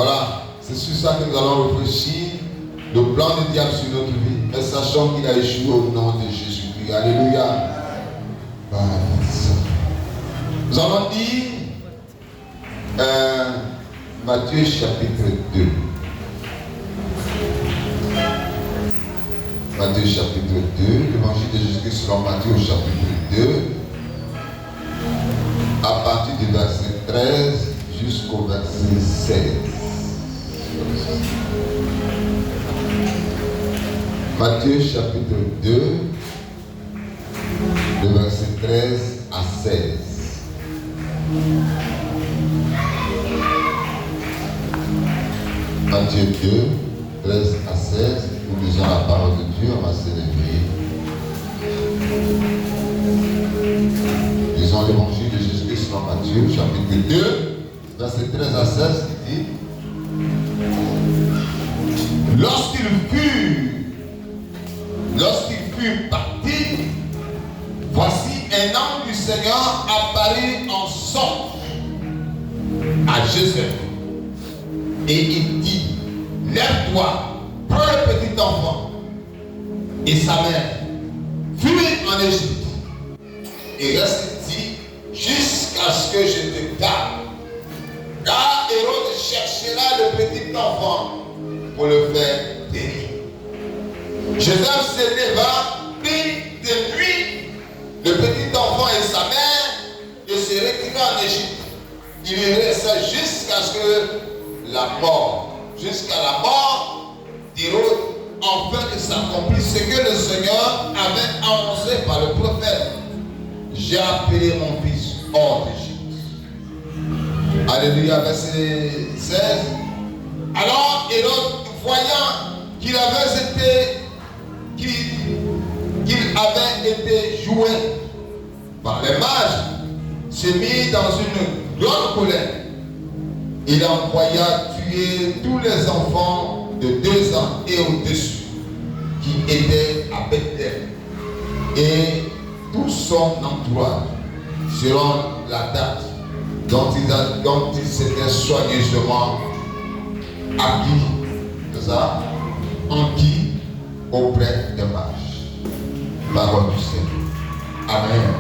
Voilà, c'est sur ça que nous allons réfléchir. Le plan du diable sur notre vie. Mais sachant qu'il a échoué au nom de Jésus-Christ. Alléluia. Nous allons dire Matthieu chapitre 2. Matthieu chapitre 2, l'évangile de Jésus-Christ selon Matthieu chapitre 2, à partir du verset 13 jusqu'au verset 16. Matthieu chapitre 2, le verset 13 à 16. Matthieu 2, 13 à 16, nous lisons la parole de Dieu, on va célébrer. Lisons l'évangile de Jésus-Christ selon Matthieu, chapitre 2, verset 13 à 16, qui dit: Lorsqu'il fut parti, voici un ange du Seigneur apparut en songe à Joseph. Et il dit: lève-toi, prends le petit enfant et sa mère, fuis en Égypte et reste ici jusqu'à ce que je te garde. Car Hérode cherchera le petit enfant pour le faire périr. Joseph se leva, prit de lui le petit enfant et sa mère et se retira en Égypte. Il y resta jusqu'à ce que la mort d'Hérode, afin que s'accomplisse ce que le Seigneur avait annoncé par le prophète: j'ai appelé mon fils hors d'Égypte. Alléluia, verset 16. Alors Hérode, voyant qu'il avait été joué par les mages, se mit dans une grande colère. Il envoya tuer tous les enfants de 2 ans et au-dessus qui étaient à Bethléem et tout son entourage, selon la date dont il s'était soigneusement enquis auprès des mages. Parole du Seigneur. Amen.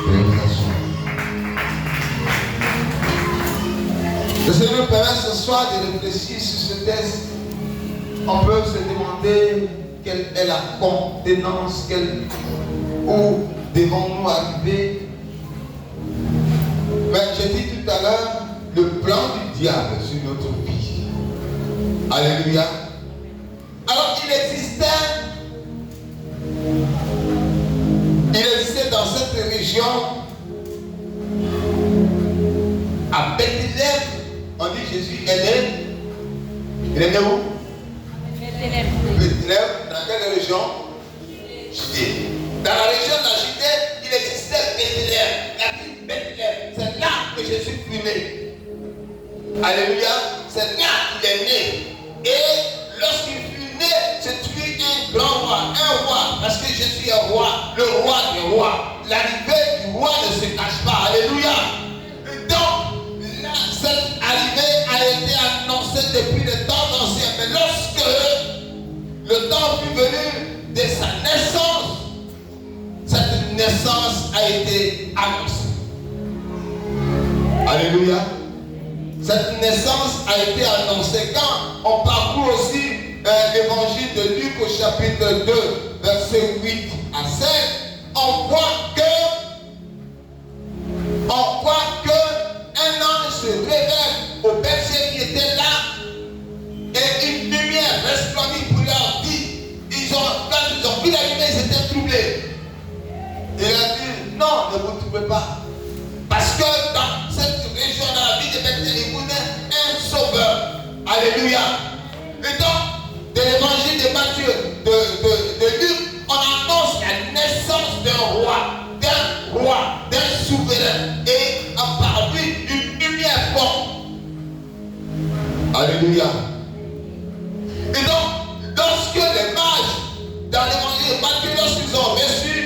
Bénédiction. Le Seigneur nous permet ce soir de réfléchir sur ce texte. On peut se demander quelle est la contenance, où devons-nous arriver. Mais j'ai dit tout à l'heure, le plan du diable sur notre vie. Alléluia. Alors il existait dans cette région, à Bethléem. On dit Jésus est né. Il est né où? Bethléem. Bethléem, dans quelle région? Judée. Dans la région de la Judée, il existait Bethléem. La ville Bethléem. C'est là que Jésus fut né. Alléluia. C'est là qu'il est né. Et lorsqu'il fut né, c'est lui un grand roi. Un roi. Parce que Jésus est roi. Le roi des rois. L'arrivée du roi ne se cache pas. Alléluia. Cette arrivée a été annoncée depuis le temps ancien, mais lorsque le temps fut venu de sa naissance, cette naissance a été annoncée. Alléluia. Cette naissance a été annoncée. Quand on parcourt aussi l'évangile de Luc au chapitre 2, versets 8 à 7, on voit que un ange se révèle au berger qui était là et une lumière resplendit pour leur dire. Quand ils ont vu la lumière, ils étaient troublés. Il a dit: non, ne vous troublez pas. Parce que dans cette région, dans la vie de Bethléem, il y a un sauveur. Alléluia. Et donc, de l'évangile de Matthieu, de Luc, on annonce la naissance d'un roi, d'un souverain. Et à part lui, une lumière forte. Alléluia. Et donc, lorsque les mages, dans l'évangile de Matthieu, lorsqu'ils ont reçu,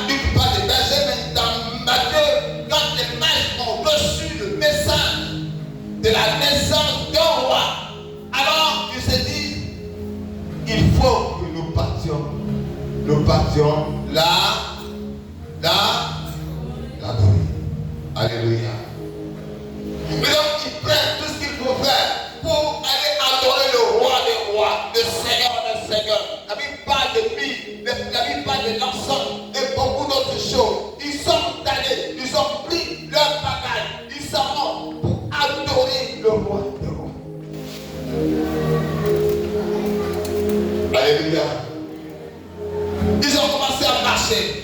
Luc parle de berger, mais dans Matthieu, quand les mages ont reçu le message de la naissance partirons l'adorer. Alléluia. Mais donc, ils prennent tout ce qu'il faut faire pour aller adorer le roi des rois, le Seigneur des seigneurs. La Bible parle de vie, la Bible parle de l'ensemble et beaucoup d'autres choses. Ils sont allés, ils ont pris leur bagage, ils s'en vont pour adorer le roi des rois. Alléluia. Ils ont commencé à marcher.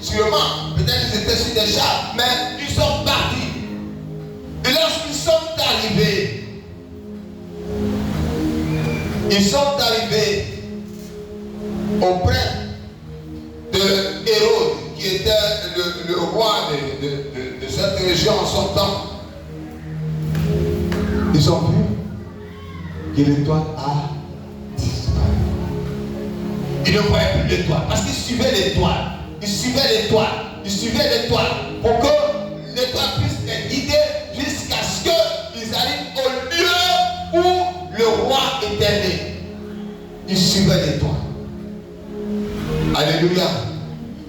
Sûrement, peut-être qu'ils étaient sur des chars, mais ils sont partis. Et lorsqu'ils sont arrivés auprès de Hérode, qui était le roi de cette région en son temps. Ils ont vu que l'étoile a disparu. Ils ne voyaient plus l'étoile parce qu'ils suivaient l'étoile. Ils suivaient l'étoile pour que l'étoile puisse les guider jusqu'à ce qu'ils arrivent au lieu où le roi était né. Ils suivaient l'étoile. Alléluia.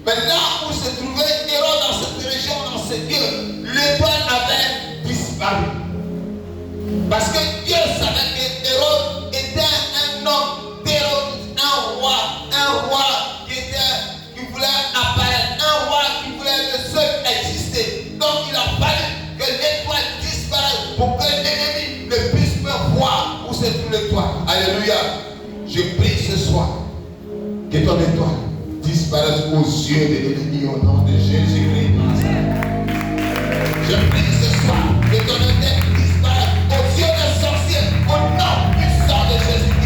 Mais là où se trouvait Hérode dans cette région, dans ce lieu, l'étoile avait disparu. Parce que Dieu savait que Hérode était un homme terroriste, un roi qui voulait apparaître, un roi qui voulait le seul exister. Donc il a fallu que l'étoile disparaisse pour que l'ennemi ne puisse pas voir où se trouve l'étoile. Alléluia. Je prie ce soir que ton étoile disparaisse aux yeux de l'ennemi au nom de Jésus-Christ. Je prie ce soir que ton étoile disparaisse aux yeux des sorciers au nom puissant de Jésus-Christ.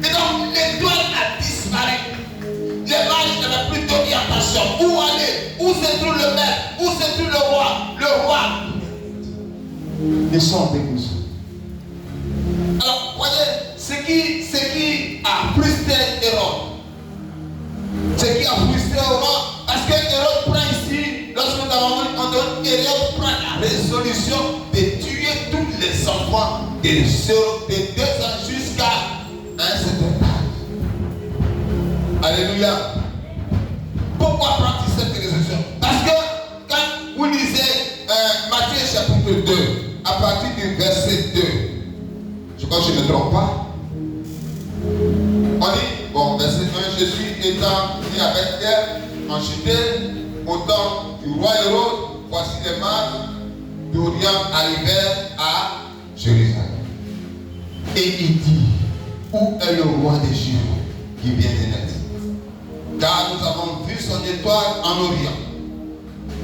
Et donc l'étoile a disparu. Les mages n'avaient plus d'orientation. Où aller? Où se trouve le maître? Où se trouve le roi? Ils sont dégoûtés. Alors, voyez, ce qui a frustré Hérode. Parce que Hérode prend ici, lorsque nous avons vu, Hérode prend la résolution de tuer tous les enfants de 2 ans jusqu'à un certain âge. Alléluia. Pourquoi prend-il cette résolution? Parce que quand vous lisez Matthieu chapitre 2, à partir du verset 2, je crois que je ne me trompe pas. On dit, bon, verset 1, Jésus étant né à Bethléem, en Judée, au temps du roi Hérode, voici les mages d'Orient arrivèrent à Jérusalem. Et il dit, où est le roi des Juifs qui vient de naître? Car nous avons vu son étoile en Orient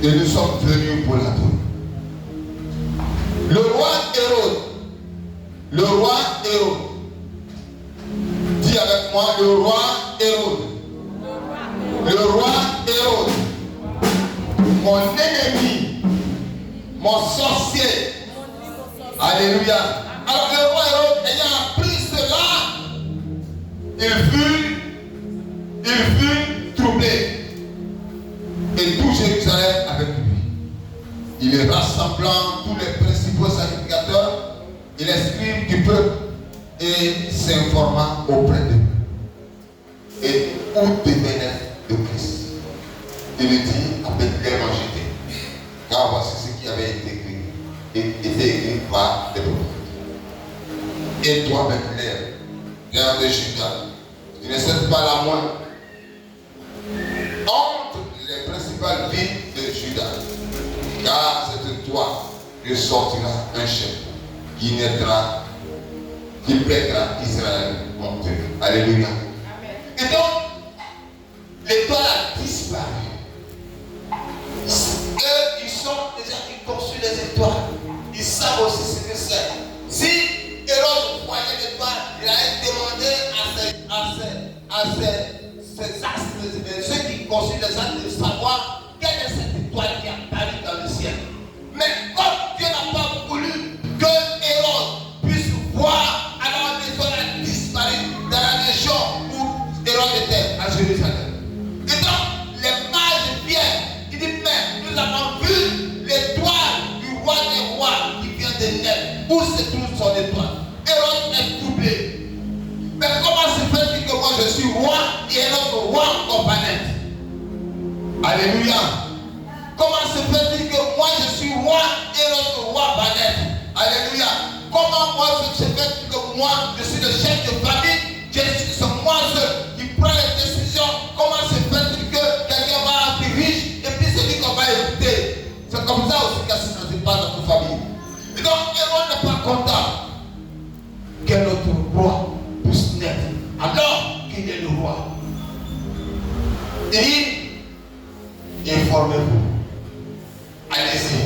et nous sommes venus pour l'adorer. Le roi Hérode, dis avec moi, le roi Hérode, mon ennemi, mon sorcier. Alléluia. Alors le roi Hérode ayant appris cela, il fut troublé. Et tout Jérusalem avec lui. Il est rassemblant tous les principaux sacrificateurs et les scribes du peuple et s'informa auprès d'eux. Et où devenait le Christ? Il lui dit à Bethléem en Judée. Car voici ce qui avait été écrit par les prophètes. Et toi, Bethléem, terre de Juda, tu ne sais pas la moindre entre les principales villes de Juda. Car c'est de toi que sortira un chef qui naîtra, qui plaidera Israël mon Dieu. Alléluia. Amen. Et donc, l'étoile a disparu. Eux, ils sont déjà qui construisent les étoiles. Ils savent aussi ce que c'est. Si Hérode voyait l'étoile, il allait demander à ces astres, ceux qui construisent les astres, de savoir quelle est cette étoile qui apparaît dans le ciel. Mais comme Dieu n'a pas voulu que Hérode puisse voir, alors l'étoile a disparu dans la région où Hérode était Alléluia. Comment se fait-il que moi je suis roi et l'autre roi va naître? Alléluia. Comment moi se fait-il que moi je suis le chef de famille? C'est moi seul qui prend les décisions. Comment se fait-il que quelqu'un va être riche et puis se dit qu'on va écouter? C'est comme ça aussi que ça ne se passe dans notre famille. Et donc, Hérode n'est pas content que notre roi puisse naître alors qu'il est le roi. Et informez-vous. Allez-y.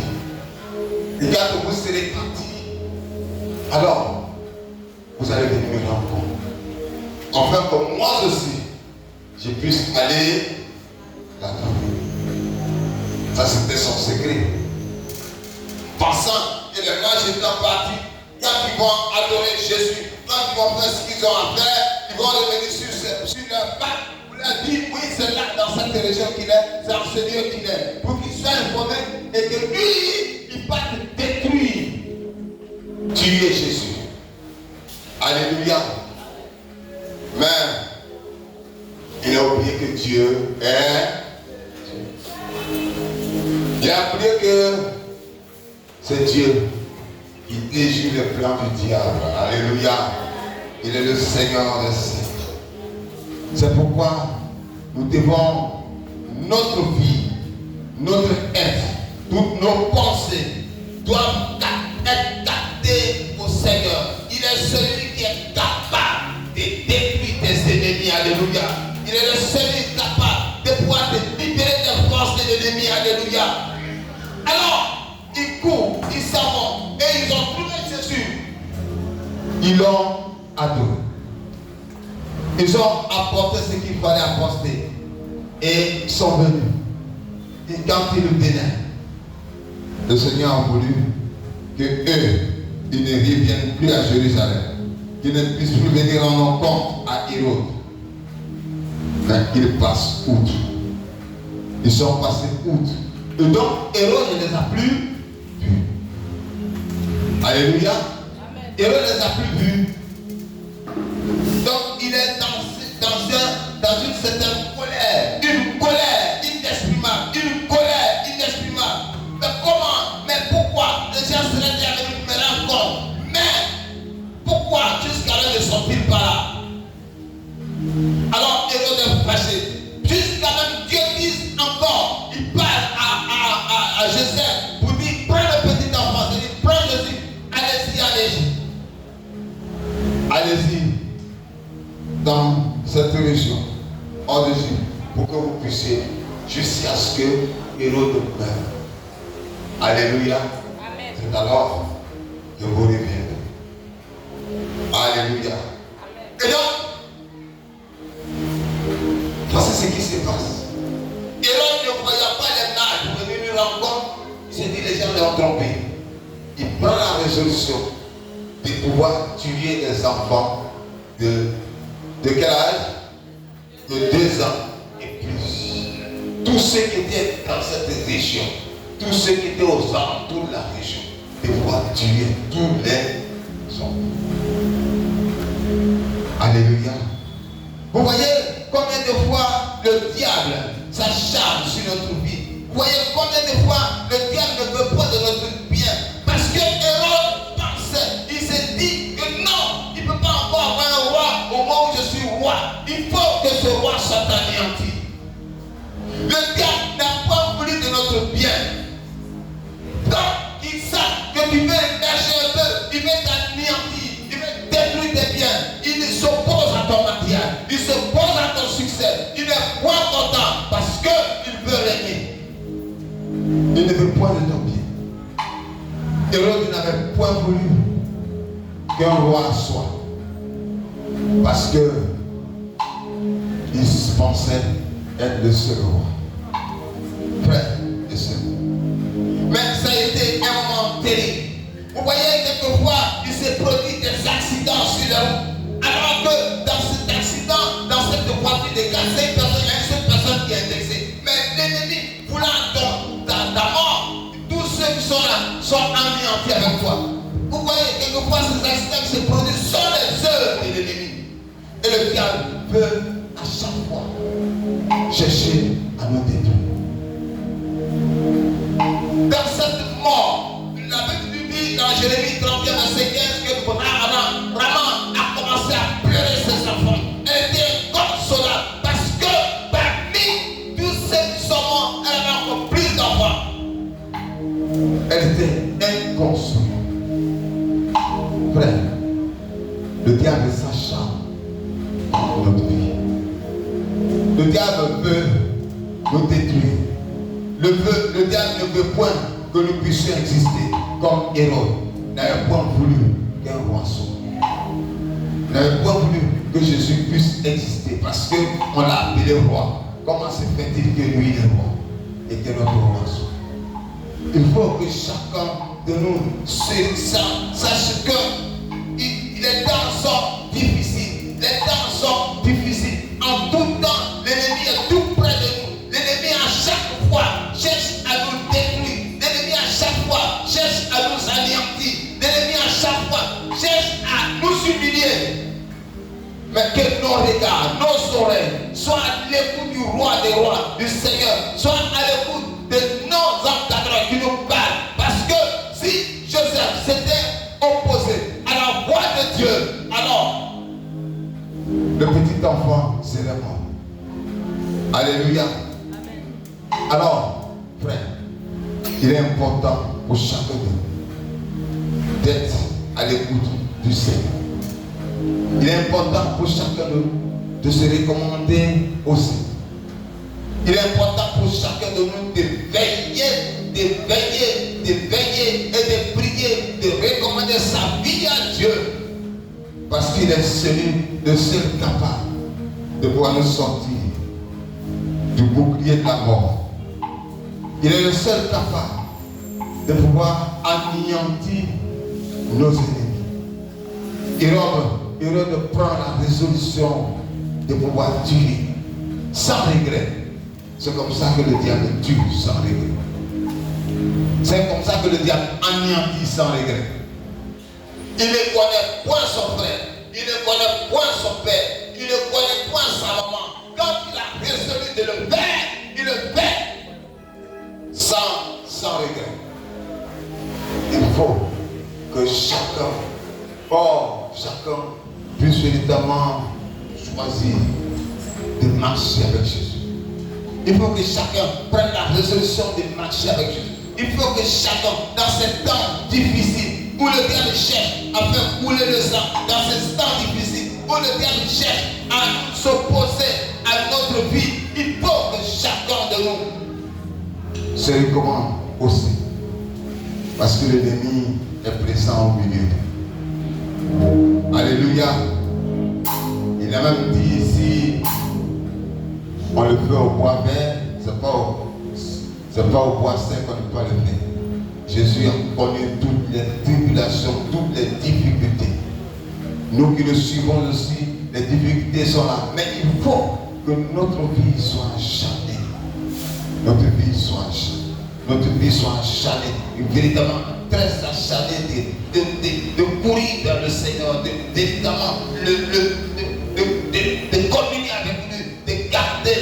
Les gars, que vous serez partis. Alors, vous allez venir me rendre compte. Enfin, que moi aussi, je puisse aller là-dedans. Ça, c'était son secret. Pensant que les mages étant partis, quand ils vont adorer Jésus, quand ils vont faire ce qu'ils ont à faire, ils vont revenir sur leur patte. Vous leur dites, oui, c'est là, dans cette région qu'il est, c'est en ce lieu qu'il est. Pour qu'ils soient informés et que lui, il va te détruire. Tuer Jésus. Alléluia. Mais il a oublié que Dieu est. Il a oublié que c'est Dieu qui déjoue le plan du diable. Alléluia. Il est le Seigneur des Seigneurs. C'est pourquoi nous devons, notre vie, notre être, toutes nos pensées doivent être captées au Seigneur. Il est celui qui est capable de détruire tes ennemis. Alléluia. Il est le seul qui est capable de pouvoir te libérer des forces de l'ennemi. Alléluia. Alors, ils courent, ils s'en vont et ils ont trouvé Jésus. Ils l'ont adoré. Ils ont apporté ce qu'il fallait apporter. Et ils sont venus. Et quand ils le tenaient, le Seigneur a voulu que eux, ils ne reviennent plus à Jérusalem. Qu'ils ne puissent plus venir en compte à Hérode. Mais qu'ils passent outre. Ils sont passés outre. Et donc, Hérode ne les a plus vus. Alléluia. Hérode ne les a plus vus. Donc, il est dans une certaine colère. Une colère inexprimable. Une colère inexprimable. Mais comment? Mais pourquoi? Les gens seraient déjà venus me rendre compte. Mais, pourquoi jusqu'à là ne sont-ils pas là? Alors, Hérode est fâché. Jusqu'à même Dieu dise encore, il parle à Joseph pour dire, prends le petit enfant, il dit, prends Jésus, allez-y, allez-y. Allez-y dans cette région, hors d'Égypte, pour que vous puissiez, jusqu'à ce que Hérode meure. Alléluia. Amen. C'est alors que vous reviendrez. Alléluia. Amen. Et donc, voici ce qui se passe. Hérode ne voyait pas les mages pour venir lui rendre compte. Il s'est dit, les gens l'ont trompé. Il prend la résolution de pouvoir tuer les enfants de quel âge? De 2 ans et plus. Tous ceux qui étaient dans cette région, tous ceux qui étaient aux alentours de la région, de pouvoir tuer tous les enfants. Alléluia. Vous voyez combien de fois le diable s'acharne sur notre vie. Vous voyez combien de fois le diable ne veut pas de notre bien. Parce que Hérode pensait, il s'est dit que non, il ne peut pas encore avoir un roi au moment où je suis roi. Il faut que ce roi soit anéanti. Le diable n'a pas voulu de notre bien. Donc, il sait que tu veux lâcher un peu, il veut t'anéantir, il veut détruire tes biens. Il s'oppose à ton mariage, il s'oppose à ton succès. Il est point content parce qu'il veut régner. Il ne veut point de ton bien. Hérode n'avait point voulu qu'un roi soit. Parce que il pensait être le seul roi. Frère et sœur. Mais ça a été un moment terrible. Vous voyez, quelquefois, il s'est produit des accidents sur la route. Alors que dans cet accident, dans cette voiture de gaz, il y a une seule personne qui est indexée. Mais l'ennemi, voulant ta mort, tous ceux qui sont là sont anéantis avec toi. Vous voyez, quelquefois, ces accidents qui se produisent sont les œuvres de l'ennemi. Et le diable peut à chaque fois chercher à nous détruire. Elle était inconsolable. Frère, le diable s'acharne dans notre vie. Le diable veut nous détruire. Le diable ne veut point que nous puissions exister comme Hérode. N'avait point voulu qu'un roi soit. N'avait point voulu que Jésus puisse exister parce qu'on l'a appelé roi. Comment se fait-il que lui est roi et que notre roi soit? Il faut que chacun de nous sache que les temps sont difficiles. Les temps sont difficiles. En tout temps, l'ennemi est tout près de nous. L'ennemi à chaque fois cherche à nous détruire. L'ennemi à chaque fois cherche à nous anéantir. L'ennemi à chaque fois cherche à nous humilier. Mais que nos regards, nos oreilles soient à l'écoute du roi des rois, du Seigneur, soient à l'écoute de nos encadrants qui nous parlent. Parce que si Joseph s'était opposé à la voix de Dieu, alors le petit enfant serait mort. Alléluia. Amen. Alors, frère, il est important pour chacun de nous d'être à l'écoute du Seigneur. Il est important pour chacun de nous de se recommander aussi. Il est important pour chacun de nous de veiller et de prier, de recommander sa vie à Dieu. Parce qu'il est le seul capable de pouvoir nous sortir du bouclier de la mort. Il est le seul capable de pouvoir anéantir nos ennemis. Hérode prend la résolution de pouvoir tuer sans regret. C'est comme ça que le diable tue sans regret. C'est comme ça que le diable anéantit sans regret. Il ne connaît point son frère, il ne connaît point son père, il ne connaît point sa maman. Quand il a résolu de le faire, il le fait sans regret. Il faut que chacun puisse véritablement choisir de marcher avec Jésus. Il faut que chacun prenne la résolution de marcher avec Jésus. Il faut que chacun, dans ces temps difficiles, où le diable cherche à faire couler le sang, dans ces temps difficiles, où le diable cherche à s'opposer à notre vie, il faut que chacun de nous se recommande aussi. Parce que l'ennemi est présent au milieu. Alléluia. Il a même dit ici, on le fait au bois vert, c'est pas au bois sec qu'on ne peut pas le faire. Jésus a connu toutes les tribulations, toutes les difficultés. Nous qui le suivons aussi, les difficultés sont là. Mais il faut que notre vie soit acharnée. Notre vie soit acharnée. Notre vie soit acharnée. Véritablement très acharnée de courir vers le Seigneur, véritablement de communier avec lui, de garder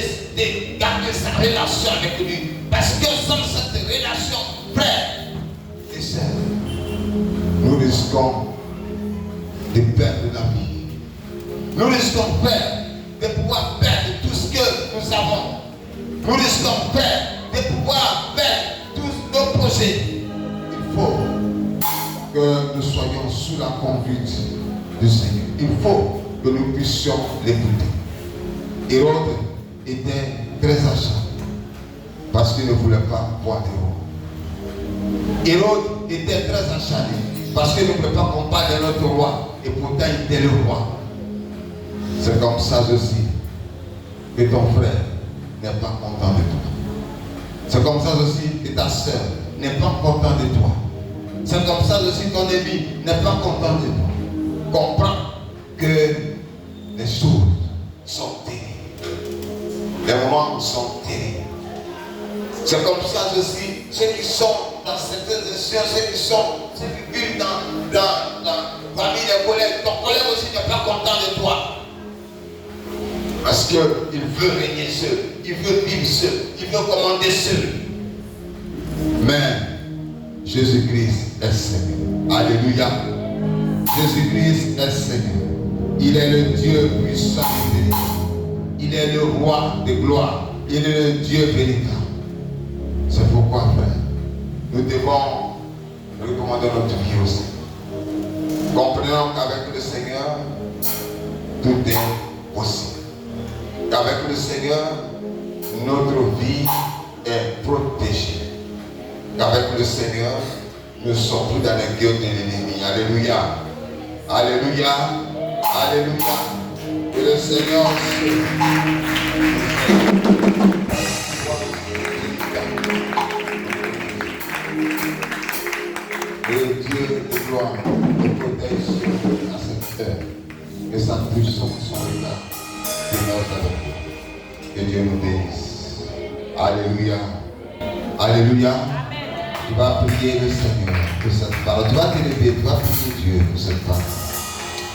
sa relation avec lui. Parce que sans cette relation, frère et sœur, nous risquons de perdre la vie. Nous risquons, frère, de pouvoir perdre tout ce que nous avons. Nous risquons, frère, de pouvoir perdre tous nos projets. Il faut que nous soyons sous la conduite du Seigneur. Il faut que nous puissions l'écouter. Hérode était très acharné parce qu'il ne voulait pas voir des rois. Hérode était très acharné parce qu'il ne voulait pas qu'on parle de notre roi et pourtant il était le roi. C'est comme ça aussi que ton frère n'est pas content de toi. C'est comme ça aussi que ta soeur n'est pas content de toi. C'est comme ça aussi que ton ami n'est pas content de toi. Comprends que les choses sont terribles. Les moments sont terribles. C'est comme ça aussi, ceux qui sont dans certaines institutions, ceux qui vivent parmi les collègues, ton collègue aussi n'est pas content de toi. Parce qu'il veut régner seul, il veut vivre seul, il veut commander seul. Mais Jésus-Christ est Seigneur. Alléluia. Jésus-Christ est Seigneur. Il est le Dieu puissant et véritable. Il est le roi de gloire. Il est le Dieu véritable. C'est pourquoi, frère, nous devons dans notre vie aussi. Comprenons qu'avec le Seigneur, tout est possible. Qu'avec le Seigneur, notre vie est protégée. Qu'avec le Seigneur, nous ne sommes plus dans les gueules de l'ennemi. Alléluia. Alléluia. Alléluia. Que le Seigneur que Dieu de gloire nous protège à cette heure. Que sa puissance, son regard demeure avec nous. Que Dieu nous bénisse. Alléluia. Alléluia. Tu vas prier le Seigneur pour cette parole. Tu vas t'élever, tu vas prier Dieu pour cette parole.